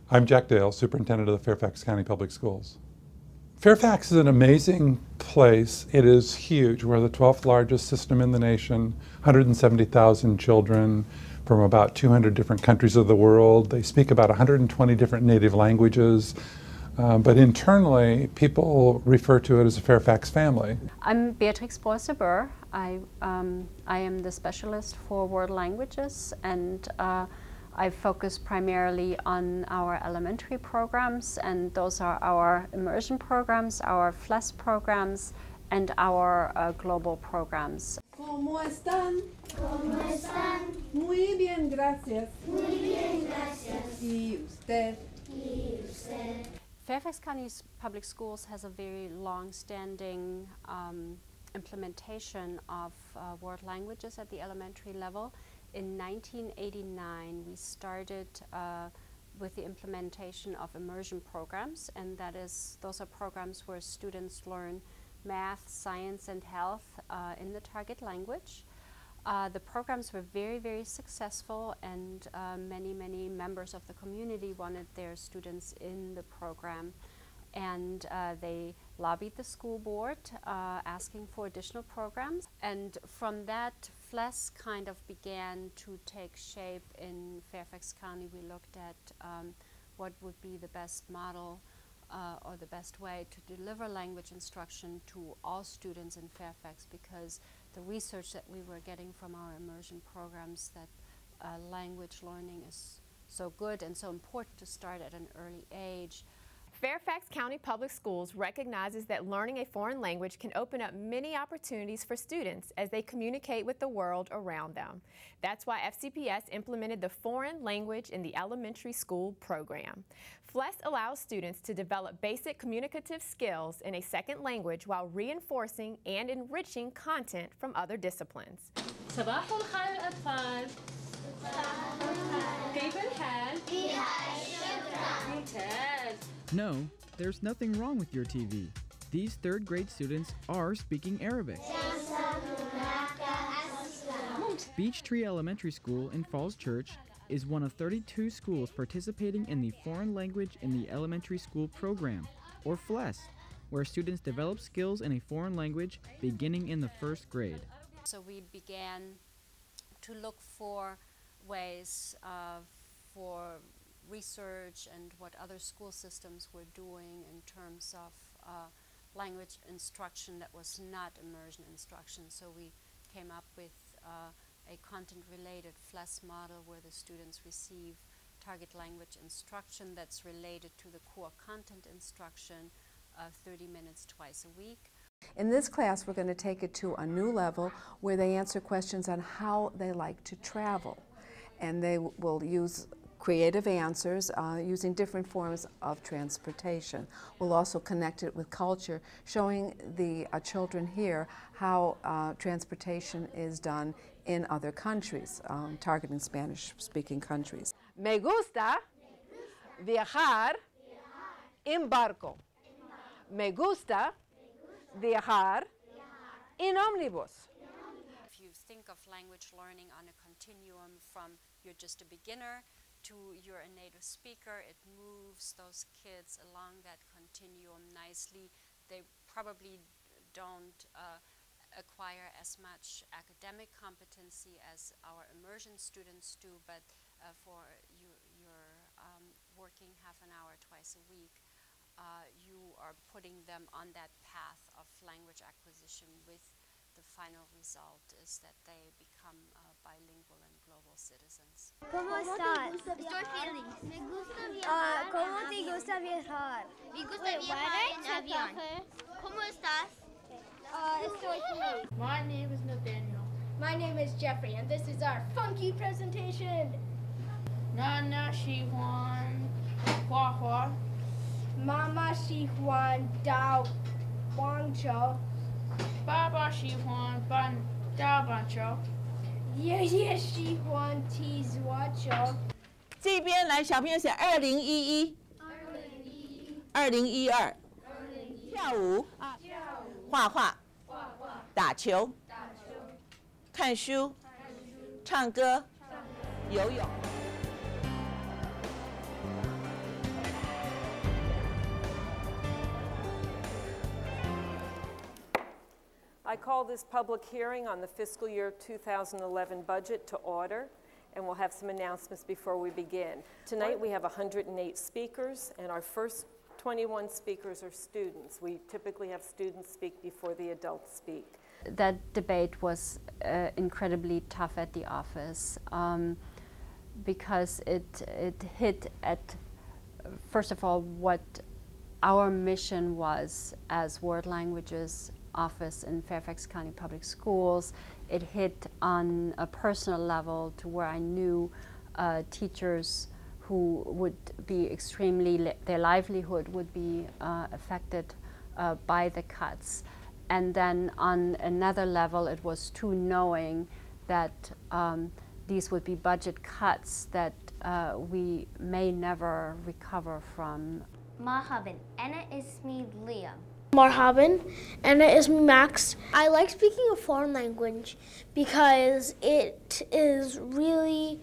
I'm Jack Dale, Superintendent of the Fairfax County Public Schools. Fairfax is an amazing place. It is huge. We're the 12th largest system in the nation, 170,000 children from about 200 different countries of the world. They speak about 120 different native languages. But internally, people refer to it as a Fairfax family. I'm Beatrix Boyce-Burr. I am the specialist for world languages, and I focus primarily on our elementary programs, and those are our immersion programs, our FLES programs, and our global programs. ¿Cómo están? ¿Cómo están? Muy bien, gracias. Muy bien, gracias. ¿Y usted? ¿Y usted? Fairfax County Public Schools has a very long-standing implementation of world languages at the elementary level. In 1989, we started with the implementation of immersion programs, and those are programs where students learn math, science, and health in the target language. The programs were very, very successful, and many members of the community wanted their students in the program. And they lobbied the school board asking for additional programs. And from that, FLES kind of began to take shape in Fairfax County. We looked at what would be the best model or the best way to deliver language instruction to all students in Fairfax, because the research that we were getting from our immersion programs that language learning is so good and so important to start at an early age. Fairfax County Public Schools recognizes that learning a foreign language can open up many opportunities for students as they communicate with the world around them. That's why FCPS implemented the Foreign Language in the Elementary School program. FLES allows students to develop basic communicative skills in a second language while reinforcing and enriching content from other disciplines. صباح الخير أطفال. كيف الحال؟ ممتاز. No, there's nothing wrong with your TV. These third grade students are speaking Arabic. Beech Tree Elementary School in Falls Church is one of 32 schools participating in the Foreign Language in the Elementary School program, or FLES, where students develop skills in a foreign language beginning in the first grade. So we began to look for ways for research and what other school systems were doing in terms of language instruction that was not immersion instruction. So we came up with a content-related FLES model where the students receive target language instruction that's related to the core content instruction of 30 minutes twice a week. In this class, we're going to take it to a new level where they answer questions on how they like to travel. And they will use creative answers using different forms of transportation. We'll also connect it with culture, showing the children here how transportation is done in other countries, targeting Spanish-speaking countries. Me gusta viajar en barco. Me gusta viajar en ómnibus. If you think of language learning on a continuum from you're just a beginner to you're a native speaker, it moves those kids along that continuum nicely. They probably don't acquire as much academic competency as our immersion students do, but for you're working half an hour twice a week, you are putting them on that path of language acquisition with the final result is that they become bilingual and global citizens. ¿Cómo estás? Estoy feliz. Me gusta viajar. ¿Cómo te gusta viajar? Me gusta viajar en avión. ¿Cómo estás? Estoy feliz. My name is Nathaniel. My name is Jeffrey, and this is our funky presentation. Nana Shihuan Hua Hua. Mama Shihuan Dao Wangcho. Baba Shihuan Ban Da Bancho. 爷爷喜欢踢足球。这边来，小朋友写2011、2012，跳舞、画画、打球、看书、唱歌、游泳。I call this public hearing on the fiscal year 2011 budget to order, and we'll have some announcements before we begin. Tonight we have 108 speakers, and our first 21 speakers are students. We typically have students speak before the adults speak. That debate was incredibly tough at the office because it hit at, first of all, what our mission was as World Languages Office in Fairfax County Public Schools. It hit on a personal level to where I knew teachers who would be extremely, their livelihood would be affected by the cuts. And then on another level, it was too knowing that these would be budget cuts that we may never recover from. Marhaban, ana ismi Liam. Marhaban, ana ismi Max. I like speaking a foreign language because it is really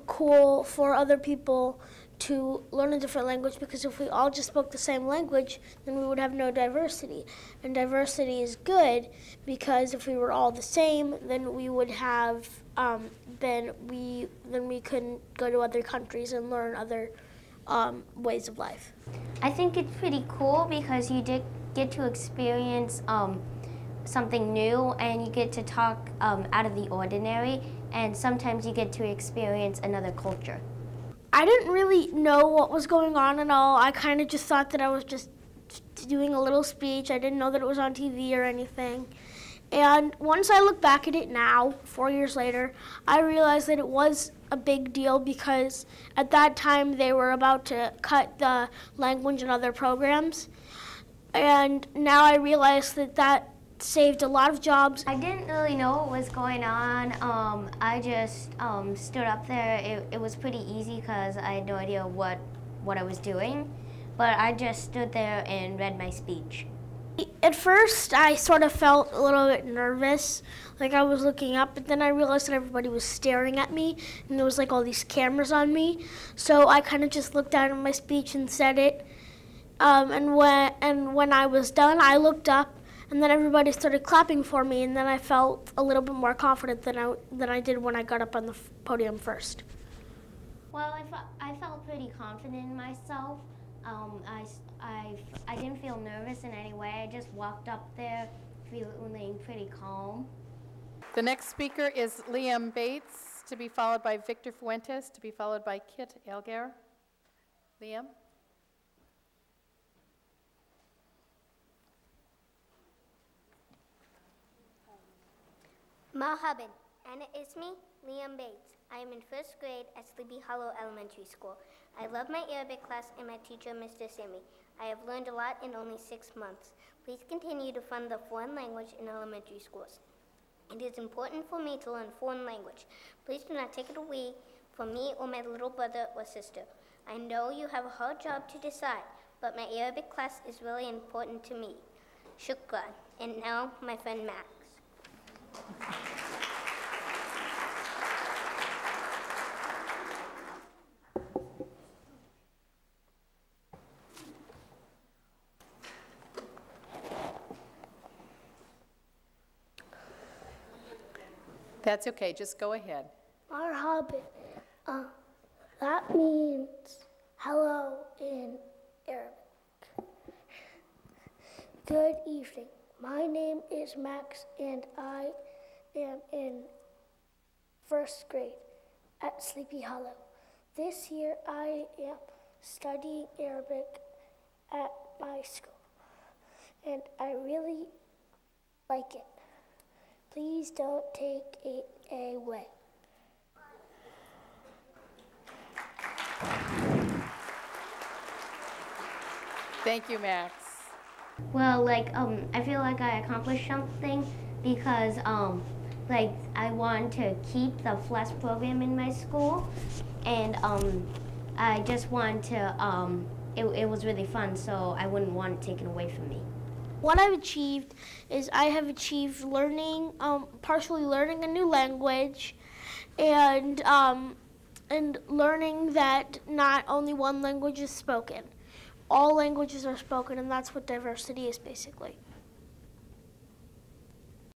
cool for other people to learn a different language, because if we all just spoke the same language, then we would have no diversity. And diversity is good because if we were all the same, then we would have, then we couldn't go to other countries and learn other ways of life. I think it's pretty cool because you did get to experience something new, and you get to talk out of the ordinary, and sometimes you get to experience another culture. I didn't really know what was going on at all. I kind of just thought that I was just doing a little speech. I didn't know that it was on TV or anything. And once I look back at it now, 4 years later, I realized that it was a big deal because at that time they were about to cut the language and other programs. And now I realize that that saved a lot of jobs. I didn't really know what was going on. I just stood up there. It was pretty easy because I had no idea what I was doing, but I just stood there and read my speech. At first, I sort of felt a little bit nervous, like I was looking up, but then I realized that everybody was staring at me, and there was like all these cameras on me, so I kind of just looked down at my speech and said it. And when I was done, I looked up, and then everybody started clapping for me, and then I felt a little bit more confident than I did when I got up on the podium first. Well, I felt pretty confident in myself. I didn't feel nervous in any way. I just walked up there feeling pretty calm. The next speaker is Liam Bates, to be followed by Victor Fuentes, to be followed by Kit Elgar. Liam? Marhaban, ana ismi Liam Bates. I am in first grade at Sleepy Hollow Elementary School. I love my Arabic class and my teacher, Mr. Simi. I have learned a lot in only 6 months. Please continue to fund the foreign language in elementary schools. It is important for me to learn foreign language. Please do not take it away from me or my little brother or sister. I know you have a hard job to decide, but my Arabic class is really important to me. Shukran. And now, my friend Max. That's okay, just go ahead. Marhaban. That means hello in Arabic. Good evening. My name is Max, and I am in first grade at Sleepy Hollow. This year I am studying Arabic at my school, and I really like it. Please don't take it away. Thank you, Max. Well, I feel like I accomplished something because, I want to keep the FLES program in my school, and I just want to, it was really fun, so I wouldn't want it taken away from me. What I've achieved is I have achieved learning, partially learning a new language, and learning that not only one language is spoken. All languages are spoken, and that's what diversity is basically.